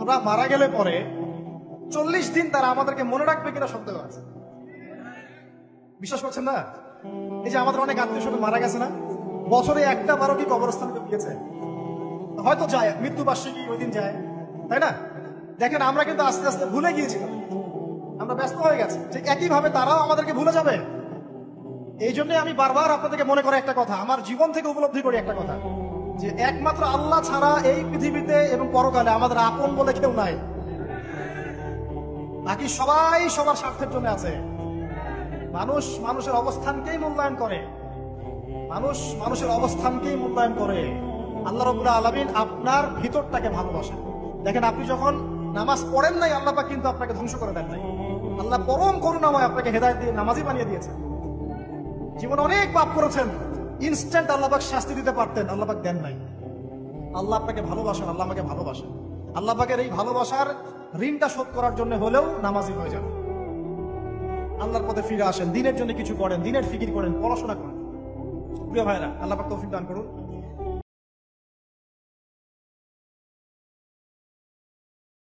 আমরা মারা গেলে পরে 40 দিন তারা আমাদেরকে মনে রাখবে কিনা সন্দেহ আছে। বিশ্বাস করছেন না? এই যে আমাদের অনেক আত্মীয় স্বজন মারা গেছে না, বছরে একটা বারো কি কবরস্থানে গিয়েছে, হয়তো যায় মৃত্যুবার্ষিকী ওই দিন যায়, তাই না? দেখেন আমরা কিন্তু আস্তে আস্তে ভুলে গিয়েছিলাম, আমরা ব্যস্ত হয়ে গেছি। ঠিক একইভাবে তারাও আমাদেরকে ভুলে যাবে। এই জন্য আমি বারবার আপনাদেরকে মনে করে একটা কথা, আমার জীবন থেকে উপলব্ধি করি একটা কথা, যে একমাত্র আল্লাহ ছাড়া এই পৃথিবীতে এবং পরকালে আমাদের আপন বলে কেউ নাই। বাকি সবাই সবার স্বার্থের জন্য আছে। মানুষ মানুষের অবস্থানকেই মূল্যায়ন করে, মানুষ মানুষের অবস্থানকেই মূল্যায়ন করে। আল্লাহ রাব্বুল আলামিন আপনার ভিতরটাকে ভালোবাসেন। দেখেন আপনি যখন নামাজ পড়েন নাই, আল্লাহ পাক কিন্তু আপনাকে ধ্বংস করে দেন নাই। আল্লাহ পরম করুণাময় আপনাকে হেদায়েত দিয়ে নামাজি বানিয়ে দিয়েছেন। জীবনে অনেক পাপ করেছেন, ইনস্ট্যান্ট আল্লাহ পাক শাস্তি দিতে পারতেন, আল্লাহ পাক দেন নাই। আল্লাহ আপনাকে ভালোবাসেন, আল্লাহ আমাকে ভালোবাসেন। আল্লাহ পাকের এই ভালোবাসার ঋণটা শোধ করার জন্য হলেও নামাজি হয়ে যান, আল্লাহর পথে ফিরে আসেন, দিনের জন্য কিছু করেন, দিনের ফিকির করেন, পড়াশোনা করেন। প্রিয় ভাইরা, আল্লাহ পাক তৌফিক দান করুন।